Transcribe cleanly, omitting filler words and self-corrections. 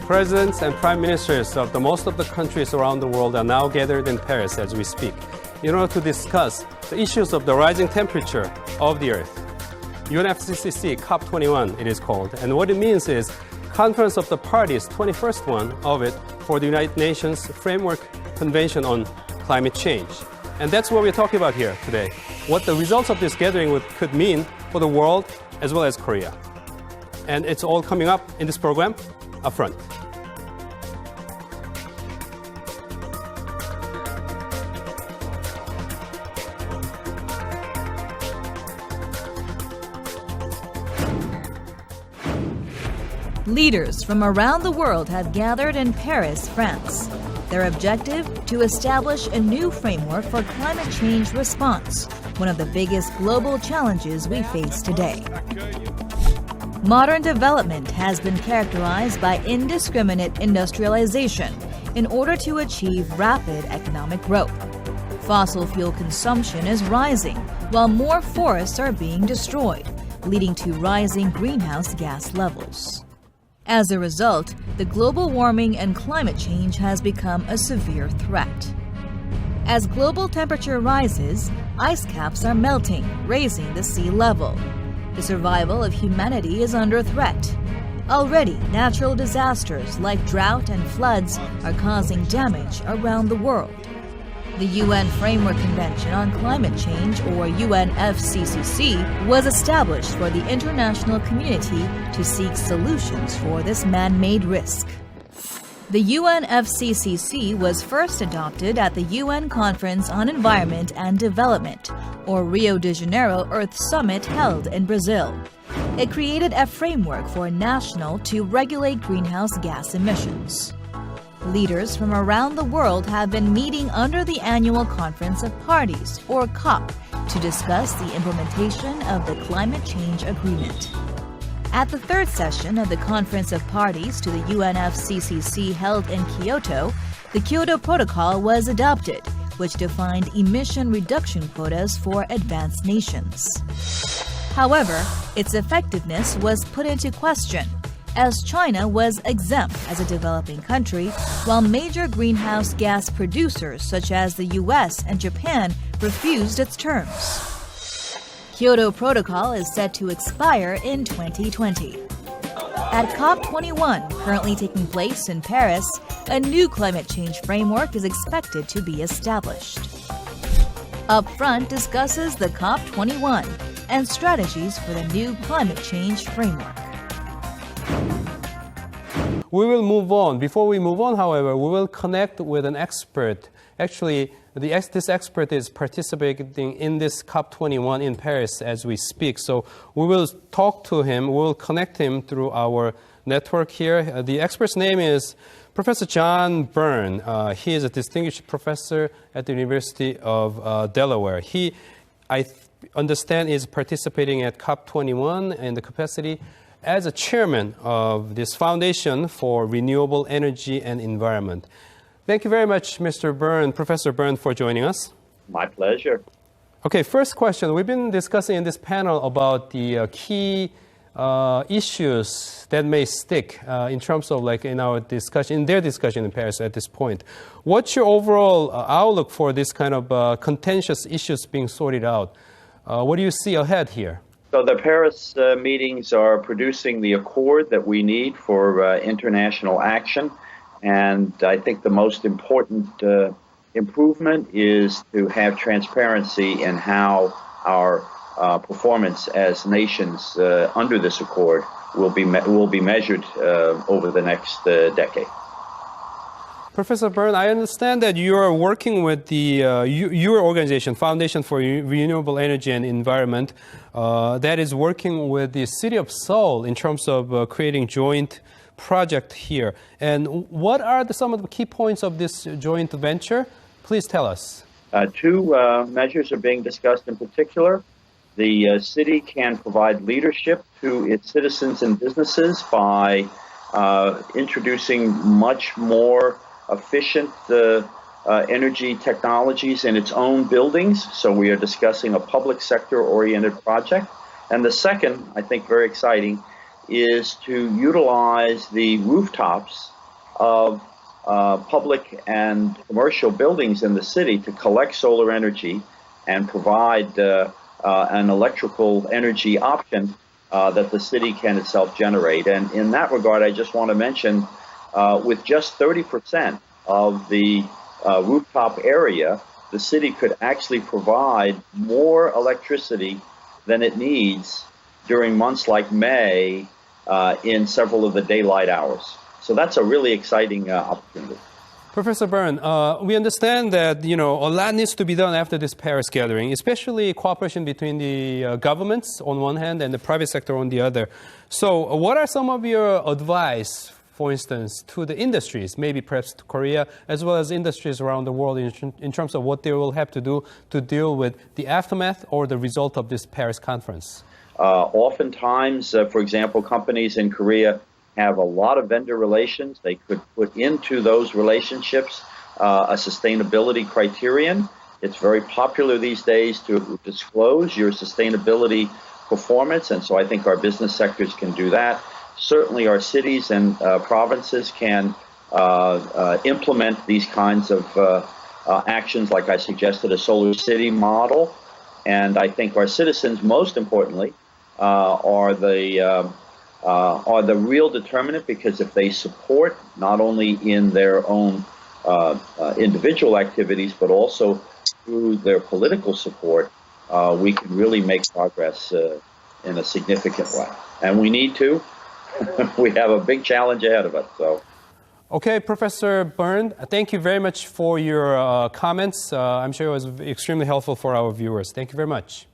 Presidents and prime ministers of most of the countries around the world are now gathered in Paris as we speak in order to discuss the issues of the rising temperature of the Earth. UNFCCC COP21 it is called, and what it means is Conference of the Parties, 21st one of it for the United Nations Framework Convention on Climate Change. And that's what we're talking about here today, what the results of this gathering could mean for the world as well as Korea. And it's all coming up in this program up front. Leaders from around the world have gathered in Paris, France. Their objective, to establish a new framework for climate change response, one of the biggest global challenges we face today. Modern development has been characterized by indiscriminate industrialization in order to achieve rapid economic growth. Fossil fuel consumption is rising, while more forests are being destroyed, leading to rising greenhouse gas levels. As a result, the global warming and climate change has become a severe threat. As global temperature rises, ice caps are melting, raising the sea level. The survival of humanity is under threat. Already, natural disasters like drought and floods are causing damage around the world. The UN Framework Convention on Climate Change, or UNFCCC, was established for the international community to seek solutions for this man-made risk. The UNFCCC was first adopted at the UN Conference on Environment and Development, or Rio de Janeiro Earth Summit held in Brazil. It created a framework for national to regulate greenhouse gas emissions. Leaders from around the world have been meeting under the Annual Conference of Parties, or COP, to discuss the implementation of the Climate Change Agreement. At the third session of the Conference of Parties to the UNFCCC held in Kyoto, the Kyoto Protocol was adopted, which defined emission reduction quotas for advanced nations. However, its effectiveness was put into question, as China was exempt as a developing country, while major greenhouse gas producers such as the US and Japan refused its terms. Kyoto Protocol is set to expire in 2020. At COP21, currently taking place in Paris, a new climate change framework is expected to be established. Upfront discusses the COP21 and strategies for the new climate change framework. We will move on. Before we move on, however, we will connect with an expert. Actually, this expert is participating in this COP21 in Paris as we speak. So we will talk to him. We will connect him through our network here. The expert's name is Professor John Byrne. He is a distinguished professor at the University of Delaware. I understand, is participating at COP21 in the capacity as a chairman of this Foundation for Renewable Energy and Environment. Thank you very much, Mr. Byrne, Professor Byrne, for joining us. My pleasure. Okay, first question. We've been discussing in this panel about the key issues that may stick in terms of in their discussion in Paris at this point. What's your overall outlook for this kind of contentious issues being sorted out? What do you see ahead here? So the Paris meetings are producing the accord that we need for international action. And I think the most important improvement is to have transparency in how our performance as nations under this accord will be measured over the next decade. Professor Byrne, I understand that you are working with your organization, Foundation for Renewable Energy and Environment, that is working with the city of Seoul in terms of creating joint project here. And what are some of the key points of this joint venture? Please tell us. Two measures are being discussed in particular. The city can provide leadership to its citizens and businesses by introducing much more efficient energy technologies in its own buildings. So we are discussing a public sector-oriented project. And the second, I think very exciting, is to utilize the rooftops of public and commercial buildings in the city to collect solar energy and provide an electrical energy option that the city can itself generate. And in that regard, I just want to mention, with just 30% of the rooftop area, the city could actually provide more electricity than it needs during months like May in several of the daylight hours. So that's a really exciting opportunity. Professor Byrne, we understand that a lot needs to be done after this Paris gathering, especially cooperation between the governments on one hand and the private sector on the other. So what are some of your advice, for instance, to the industries, maybe perhaps to Korea, as well as industries around the world in terms of what they will have to do to deal with the aftermath or the result of this Paris conference? Oftentimes, for example, companies in Korea have a lot of vendor relations. They could put into those relationships a sustainability criterion. It's very popular these days to disclose your sustainability performance, and so I think our business sectors can do that. Certainly our cities and provinces can implement these kinds of actions, like I suggested, a solar city model. And I think our citizens, most importantly, are the real determinant, because if they support not only in their own individual activities, but also through their political support, we can really make progress in a significant way. And we need to. We have a big challenge ahead of us. So. Okay, Professor Byrne, thank you very much for your comments. I'm sure it was extremely helpful for our viewers. Thank you very much.